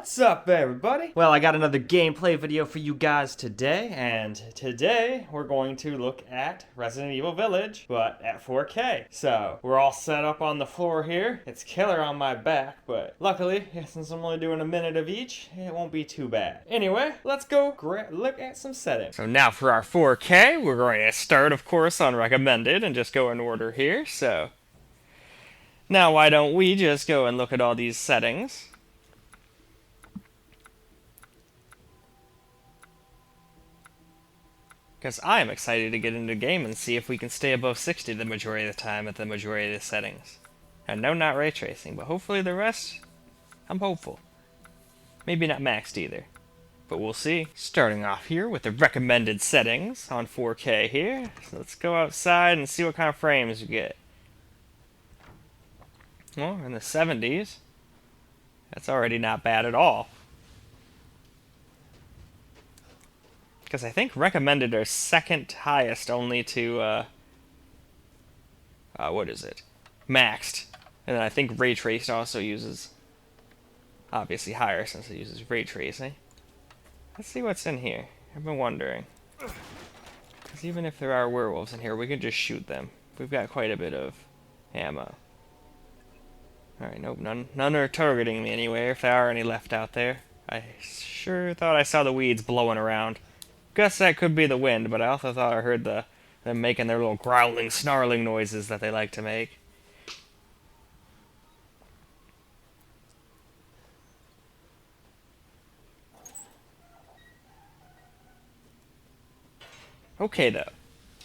What's up, everybody? Well, I got another gameplay video for you guys today, and today we're going to look at Resident Evil Village, but at 4K. So, we're all set up on the floor here. It's killer on my back, but luckily, since I'm only doing a minute of each, it won't be too bad. Anyway, let's go look at some settings. So now for our 4K, we're going to start, of course, on recommended and just go in order here. So, now why don't we just go and look at all these settings. Because I am excited to get into the game and see if we can stay above 60 the majority of the time at the majority of the settings. And no, not ray tracing, but hopefully the rest, I'm hopeful. Maybe not maxed either, but we'll see. Starting off here with the recommended settings on 4K here. So let's go outside and see what kind of frames we get. Well, in the 70s. That's already not bad at all. Because I think recommended are second highest only to, what is it? Maxed. And then I think ray traced also uses, obviously higher since it uses ray tracing. Let's see what's in here. I've been wondering. Because even if there are werewolves in here, we can just shoot them. We've got quite a bit of ammo. Alright, nope, none are targeting me anyway, if there are any left out there. I sure thought I saw the weeds blowing around. Guess that could be the wind, but I also thought I heard them making their little growling, snarling noises that they like to make. Okay, though.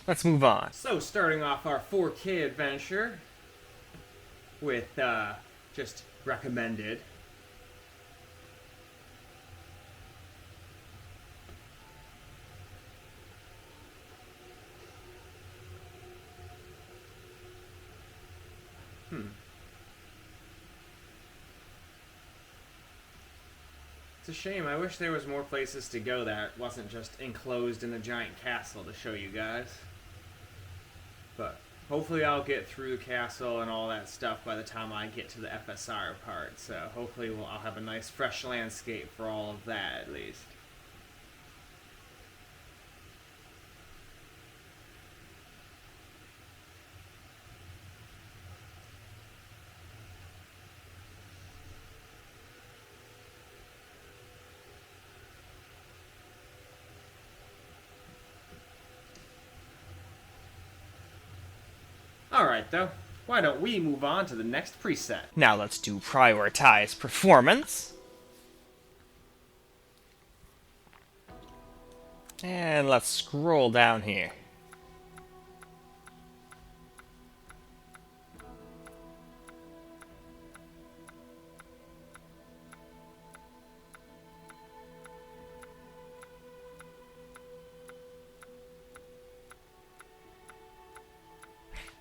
Let's move on. So, starting off our 4K adventure with just recommended. It's a shame. I wish there was more places to go that wasn't just enclosed in a giant castle to show you guys. But hopefully I'll get through the castle and all that stuff by the time I get to the FSR part. So hopefully I'll have a nice fresh landscape for all of that at least. Alright though, why don't we move on to the next preset? Now let's do prioritize performance. And let's scroll down here.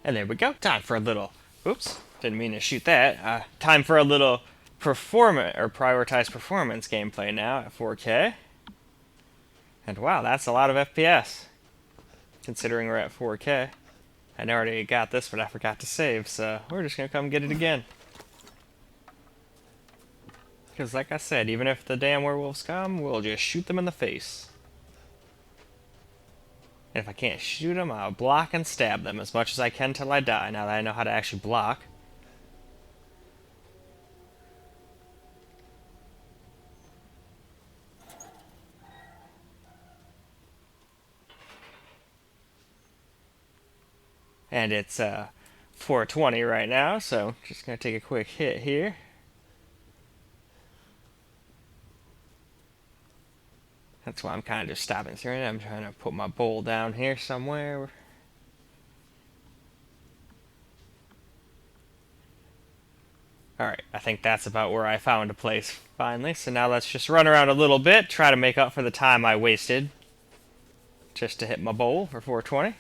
And there we go. Time for a little... Oops, didn't mean to shoot that. Time for a little prioritize performance gameplay now at 4K. And wow, that's a lot of FPS. Considering we're at 4K. I already got this, but I forgot to save, so we're just gonna come get it again. Because like I said, even if the damn werewolves come, we'll just shoot them in the face. And if I can't shoot them, I'll block and stab them as much as I can till I die, now that I know how to actually block. And it's 420 right now, so just going to take a quick hit here. That's why I'm kind of just stopping through it. I'm trying to put my bowl down here somewhere. Alright, I think that's about where I found a place finally. So now let's just run around a little bit, try to make up for the time I wasted just to hit my bowl for 420.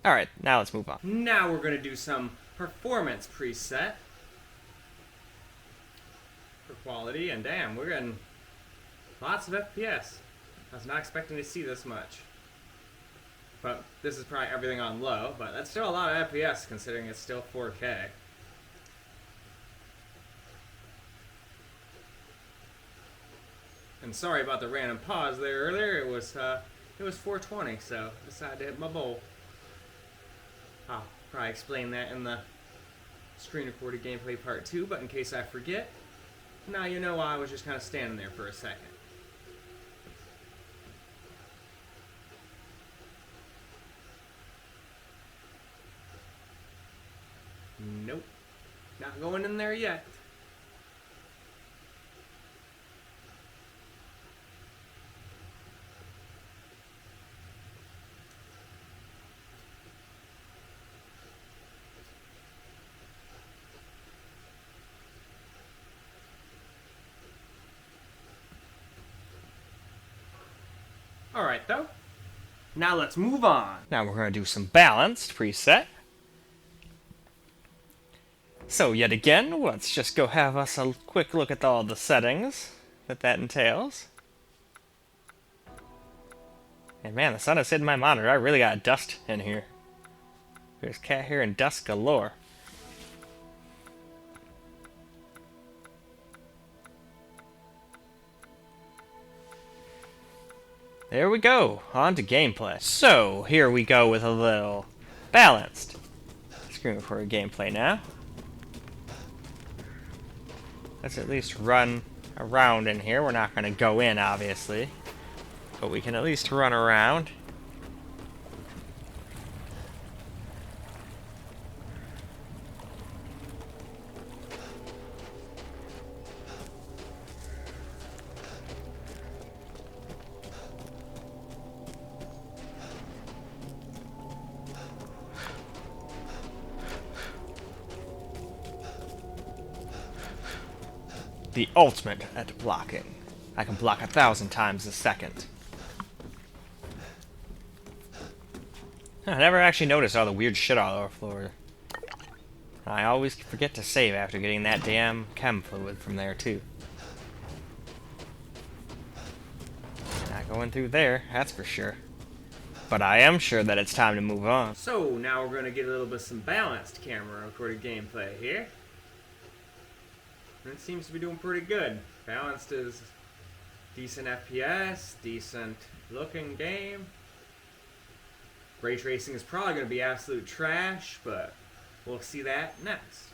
Alright, now let's move on. Now we're going to do some performance preset. For quality, and damn, we're getting lots of FPS. I was not expecting to see this much. But this is probably everything on low, but that's still a lot of FPS considering it's still 4K. And sorry about the random pause there earlier. It was 4:20, so I decided to hit my bowl. I'll probably explain that in the screen recorded gameplay part 2, but in case I forget, now you know why I was just kind of standing there for a second. Nope. Not going in there yet. Alright though. Now let's move on. Now we're going to do some balanced preset. So yet again, let's just go have us a quick look at all the settings that entails. And man, the sun is hitting my monitor. I really got dust in here. There's cat hair and dust galore. There we go, on to gameplay. So, here we go with a little balanced screen recorded gameplay now. Let's at least run around in here. We're not going to go in, obviously, but we can at least run around. The ultimate at blocking. I can block 1,000 times a second. I never actually noticed all the weird shit all over the floor. I always forget to save after getting that damn chem fluid from there, too. Not going through there, that's for sure. But I am sure that it's time to move on. So, now we're going to get a little bit of some balanced camera recorded gameplay here. It seems to be doing pretty good. Balanced is decent FPS, decent looking game. Ray tracing is probably going to be absolute trash, but we'll see that next.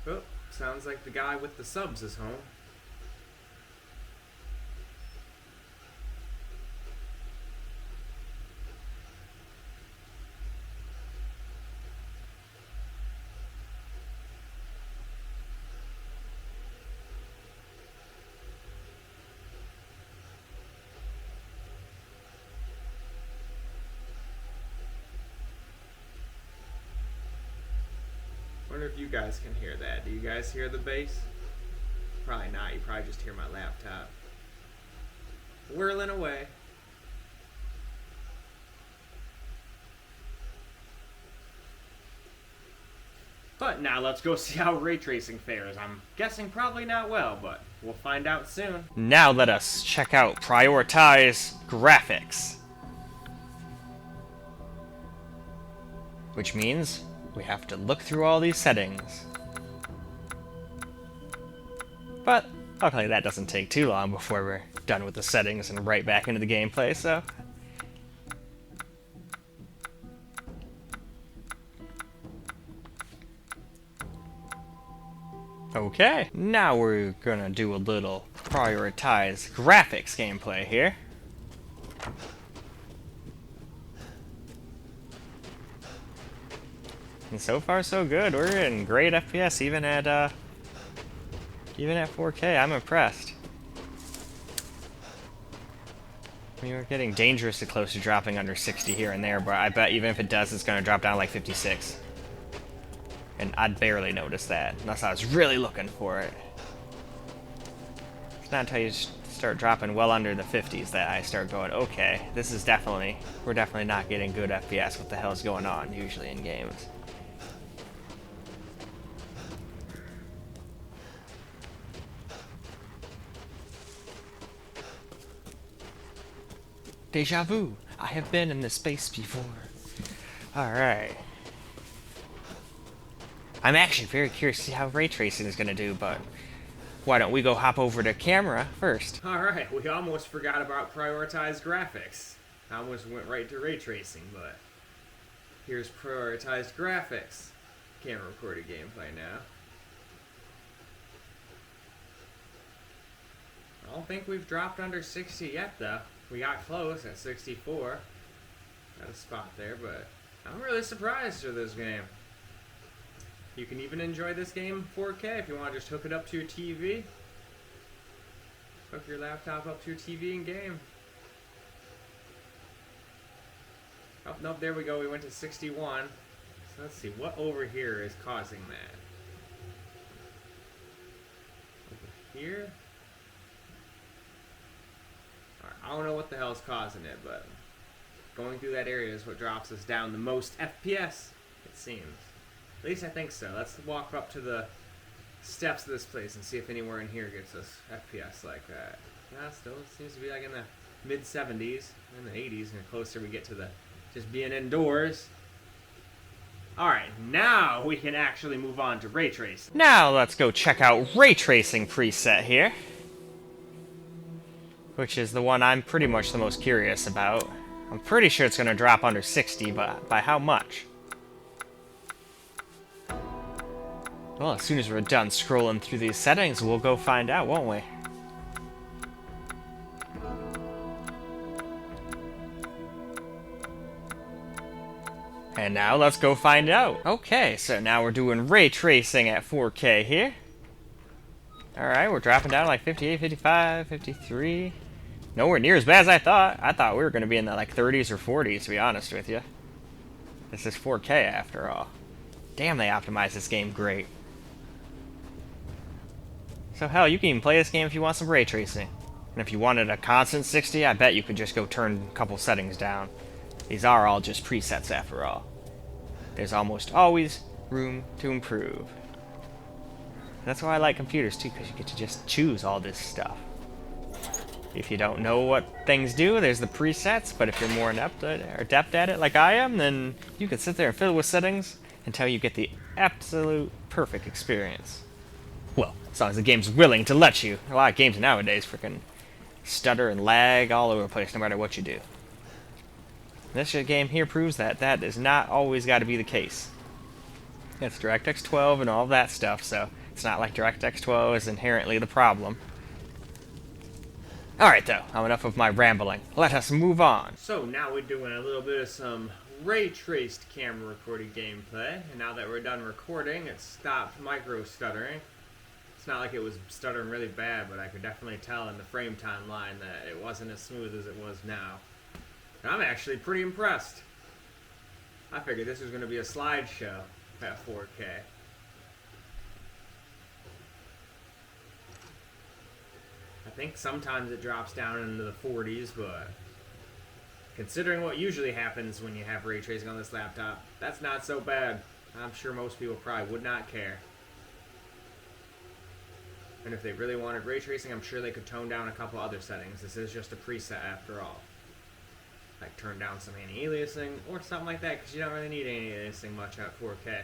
Oh, sounds like the guy with the subs is home. I wonder if you guys can hear that. Do you guys hear the bass? Probably not. You probably just hear my laptop whirling away. But now let's go see how ray tracing fares. I'm guessing probably not well, but we'll find out soon. Now let us check out prioritize graphics. Which means we have to look through all these settings. But luckily that doesn't take too long before we're done with the settings and right back into the gameplay, so... Okay, now we're gonna do a little prioritize graphics gameplay here. And so far so good. We're in great FPS even at 4K. I'm impressed. I mean, we're getting dangerously close to dropping under 60 here and there, but I bet even if it does, it's going to drop down like 56. And I'd barely notice that, unless I was really looking for it. It's not until you start dropping well under the 50s that I start going, okay, this is definitely, we're definitely not getting good FPS. What the hell is going on, usually in games? Deja vu. I have been in this space before. Alright. I'm actually very curious to see how ray tracing is going to do, but why don't we go hop over to camera first? Alright, we almost forgot about prioritized graphics. I almost went right to ray tracing, but here's prioritized graphics. Camera recorded gameplay now. I don't think we've dropped under 60 yet, though. We got close at 64. Got a spot there, but I'm really surprised with this game. You can even enjoy this game 4K if you want to just hook it up to your TV. Hook your laptop up to your TV and game. Oh, nope, there we go. We went to 61. So let's see, what over here is causing that? Over here? Alright, I don't know what the hell is causing it, but going through that area is what drops us down the most FPS, it seems. At least I think so. Let's walk up to the steps of this place and see if anywhere in here gets us FPS like that. Yeah, still seems to be like in the mid-70s, in the 80s, and the closer we get to the just being indoors. Alright, now we can actually move on to ray tracing. Now let's go check out ray tracing preset here, which is the one I'm pretty much the most curious about. I'm pretty sure it's going to drop under 60, but by how much? Well, as soon as we're done scrolling through these settings, we'll go find out, won't we? And now let's go find out. Okay, so now we're doing ray tracing at 4K here. Alright, we're dropping down to like 58, 55, 53. Nowhere near as bad as I thought. I thought we were going to be in the like 30s or 40s, to be honest with you. This is 4K after all. Damn, they optimized this game great. So hell, you can even play this game if you want some ray tracing. And if you wanted a constant 60, I bet you could just go turn a couple settings down. These are all just presets after all. There's almost always room to improve. That's why I like computers too, because you get to just choose all this stuff. If you don't know what things do, there's the presets, but if you're more adept at it like I am, then you can sit there and fiddle with settings until you get the absolute perfect experience. Well, as long as the game's willing to let you. A lot of games nowadays freaking stutter and lag all over the place no matter what you do. This game here proves that that is not always got to be the case. It's DirectX 12 and all that stuff, so it's not like DirectX 12 is inherently the problem. Alright though, enough of my rambling. Let us move on. So now we're doing a little bit of some ray-traced camera recorded gameplay, and now that we're done recording, it stopped micro-stuttering. It's not like it was stuttering really bad, but I could definitely tell in the frame time line that it wasn't as smooth as it was now. And I'm actually pretty impressed. I figured this was going to be a slideshow at 4K. I think sometimes it drops down into the 40s, but considering what usually happens when you have ray tracing on this laptop, that's not so bad. I'm sure most people probably would not care. And if they really wanted ray tracing, I'm sure they could tone down a couple other settings. This is just a preset after all. Like turn down some anti-aliasing or something like that, because you don't really need anti-aliasing much at 4K.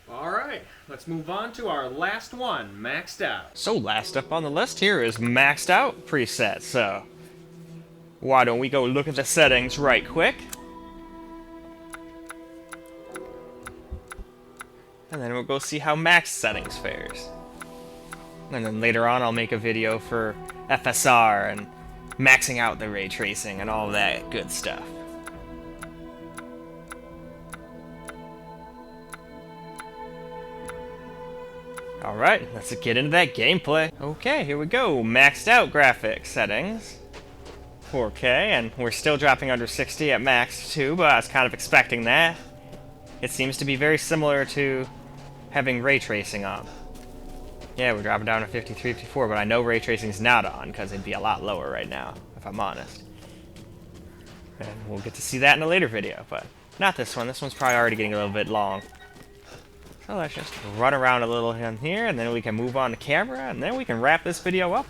Alright, let's move on to our last one, maxed out. So last up on the list here is maxed out preset, so why don't we go look at the settings right quick? And then we'll go see how max settings fares. And then later on I'll make a video for FSR and maxing out the ray tracing and all that good stuff. Alright, let's get into that gameplay. Okay, here we go. Maxed out graphics settings. 4K, and we're still dropping under 60 at max too, but I was kind of expecting that. It seems to be very similar to having ray tracing on. Yeah, we're dropping down to 53, 54, but I know ray tracing's not on, because it'd be a lot lower right now, if I'm honest. And we'll get to see that in a later video, but not this one. This one's probably already getting a little bit long. So let's just run around a little in here, and then we can move on to camera, and then we can wrap this video up.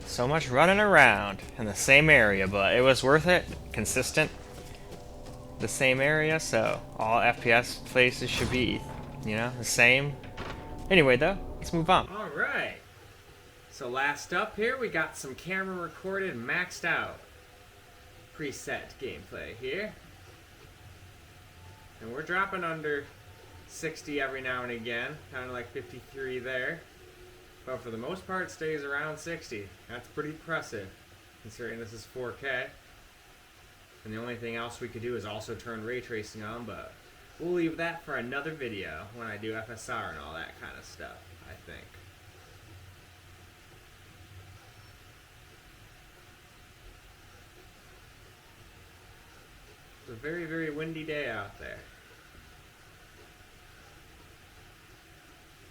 So much running around in the same area, but it was worth it. Consistent. The same area, so all FPS places should be, the same. Anyway, though, let's move on. Alright. So last up here, we got some camera recorded maxed out preset gameplay here. And we're dropping under 60 every now and again, kind of like 53 there. But for the most part, it stays around 60. That's pretty impressive, considering this is 4K. And the only thing else we could do is also turn ray tracing on, but we'll leave that for another video when I do FSR and all that kind of stuff, I think. It's a very, very windy day out there.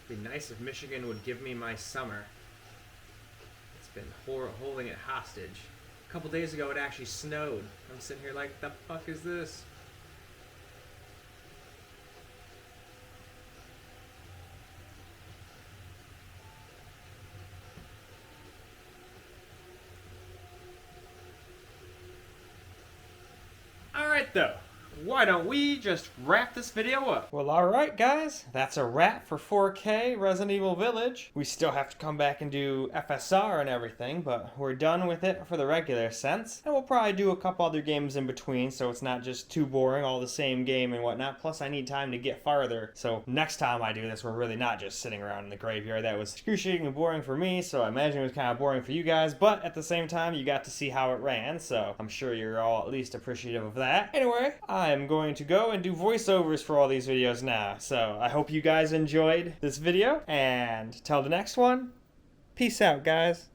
It'd be nice if Michigan would give me my summer. It's been holding it hostage. A couple days ago it actually snowed. I'm sitting here like, the fuck is this? Alright though, why don't we just wrap this video up? Well, alright guys, that's a wrap for 4K Resident Evil Village. We still have to come back and do FSR and everything, but we're done with it for the regular sense. And we'll probably do a couple other games in between, so it's not just too boring, all the same game and whatnot. Plus, I need time to get farther, so next time I do this, we're really not just sitting around in the graveyard. That was excruciating and boring for me, so I imagine it was kind of boring for you guys, but at the same time, you got to see how it ran, so I'm sure you're all at least appreciative of that. Anyway, I'm going to go and do voiceovers for all these videos now, so I hope you guys enjoyed this video, and till the next one, peace out, guys.